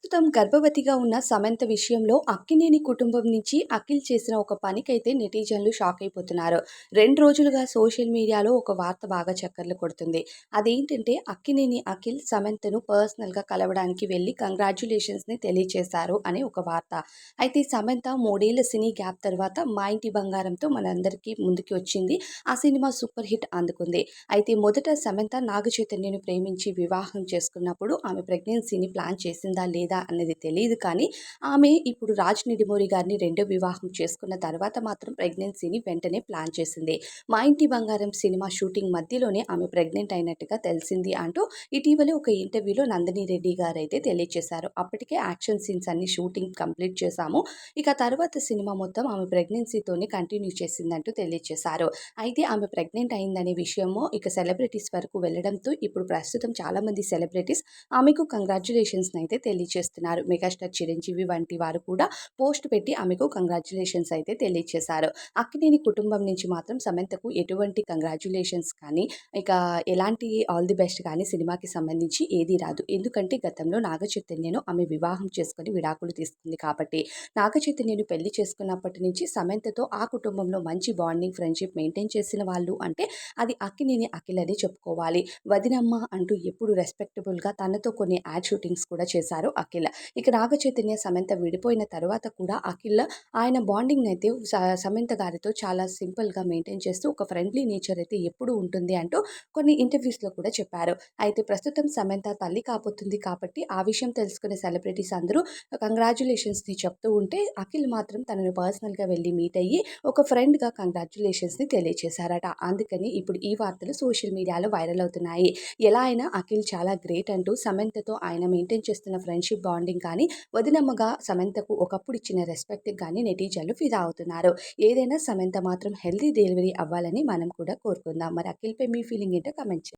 ప్రస్తుతం గర్భవతిగా ఉన్న సమంత విషయంలో అక్కినేని కుటుంబం నుంచి అఖిల్ చేసిన ఒక పనికైతే నెటిజన్లు షాక్ అయిపోతున్నారు. 2 రోజులుగా సోషల్ మీడియాలో ఒక వార్త బాగా చక్కర్లు కొడుతుంది. అదేంటంటే అక్కినేని అఖిల్ సమంతను పర్సనల్‌గా కలవడానికి వెళ్లి కంగ్రాచ్యులేషన్స్‌ని తెలియచేశారు అనే ఒక వార్త. అయితే సమంత 3 ఏళ్ల సినీ గ్యాప్ తర్వాత మా ఇంటి బంగారంతో మనందరికీ ముందుకి వచ్చింది. ఆ సినిమా సూపర్ హిట్ అందుకుంది. అయితే మొదట సమంత నాగ చైతన్యను ప్రేమించి వివాహం చేసుకున్నప్పుడు ఆమె ప్రెగ్నెన్సీని ప్లాన్ చేసిందా లేదా అన్నది తెలీదు కానీ, ఆమె ఇప్పుడు రాజ్ నిడిమూరి గారిని రెండో వివాహం చేసుకున్న తర్వాత మాత్రం ప్రెగ్నెన్సీని వెంటనే ప్లాన్ చేసింది. మా ఇంటి బంగారం సినిమా షూటింగ్ మధ్యలోనే ఆమె ప్రెగ్నెంట్ అయినట్టుగా తెలిసింది అంటూ ఇటీవలే ఒక ఇంటర్వ్యూలో నందిని రెడ్డి గారైతే తెలియజేశారు. అప్పటికే యాక్షన్ సీన్స్ అన్ని షూటింగ్ కంప్లీట్ చేశాము. ఇక తర్వాత సినిమా మొత్తం ఆమె ప్రెగ్నెన్సీతోనే కంటిన్యూ చేసిందంటూ తెలియజేశారు. అయితే ఆమె ప్రెగ్నెంట్ అయిందనే విషయము ఇక సెలబ్రిటీస్ వరకు వెళ్ళడంతో ఇప్పుడు ప్రస్తుతం చాలామంది సెలబ్రిటీస్ ఆమెకు కంగ్రాచ్యులేషన్స్‌ని అయితే తెలియజేస్తున్నారు. మెగాస్టార్ చిరంజీవి వంటి వారు కూడా పోస్ట్ పెట్టి ఆమెకు కంగ్రాచ్యులేషన్స్ అయితే తెలియజేశారు. అక్కినేని కుటుంబం నుంచి మాత్రం సమంతకు ఎటువంటి కంగ్రాచ్యులేషన్స్ కానీ, ఇక ఎలాంటి ఆల్ ది బెస్ట్ కానీ సినిమాకి సంబంధించి ఏది రాదు. ఎందుకంటే గతంలో నాగ చైతన్యను ఆమె వివాహం చేసుకొని విడాకులు తీసుకుంది కాబట్టి. నాగ చైతన్యను పెళ్లి చేసుకున్నప్పటి నుంచి సమంతతో ఆ కుటుంబంలో మంచి బాండింగ్, ఫ్రెండ్‌షిప్ మెయింటైన్ చేసిన వాళ్ళు అంటే అది అక్కినేని అఖిల్ అని చెప్పుకోవాలి. వదినమ్మ అంటూ ఎప్పుడు రెస్పెక్టబుల్‌గా తనతో కొన్ని యాడ్ షూటింగ్స్ కూడా చేశారు అఖిల్. ఇక నాగ చైతన్య, సమంత విడిపోయిన తరువాత కూడా అఖిల్ ఆయన బాండింగ్‌నైతే సమంత గారితో చాలా సింపుల్‌గా మెయింటైన్ చేస్తూ ఒక ఫ్రెండ్లీ నేచర్ అయితే ఎప్పుడూ ఉంటుంది అంటూ కొన్ని ఇంటర్వ్యూస్‌లో కూడా చెప్పారు. అయితే ప్రస్తుతం సమంత తల్లి కాబోతుంది కాబట్టి ఆ విషయం తెలుసుకున్న సెలబ్రిటీస్ అందరూ కంగ్రాచ్యులేషన్స్‌ని చెప్తూ ఉంటే అఖిల్ మాత్రం తనను పర్సనల్‌గా వెళ్లి మీట్ అయ్యి ఒక ఫ్రెండ్‌గా కంగ్రాచ్యులేషన్స్‌ని తెలియజేశారట. అందుకని ఇప్పుడు ఈ వార్తలు సోషల్ మీడియాలో వైరల్ అవుతున్నాయి. ఎలా అయినా అఖిల్ చాలా గ్రేట్ అంటూ సమంతతో ఆయన మెయింటైన్ చేస్తున్న ఫ్రెండ్‌షిప్ బాండింగ్ కానీ, వదినమ్మగా సమంతకు ఒకప్పుడు ఇచ్చిన రెస్పెక్ట్‌కి గానీ నెటిజన్లు ఫిదా అవుతున్నారు. ఏదైనా సమంత మాత్రం హెల్తీ డెలివరీ అవ్వాలని మనం కూడా కోరుకుందాం. మరి అఖిల్‌పై మీ ఫీలింగ్ ఏంటో కామెంట్ చేయండి.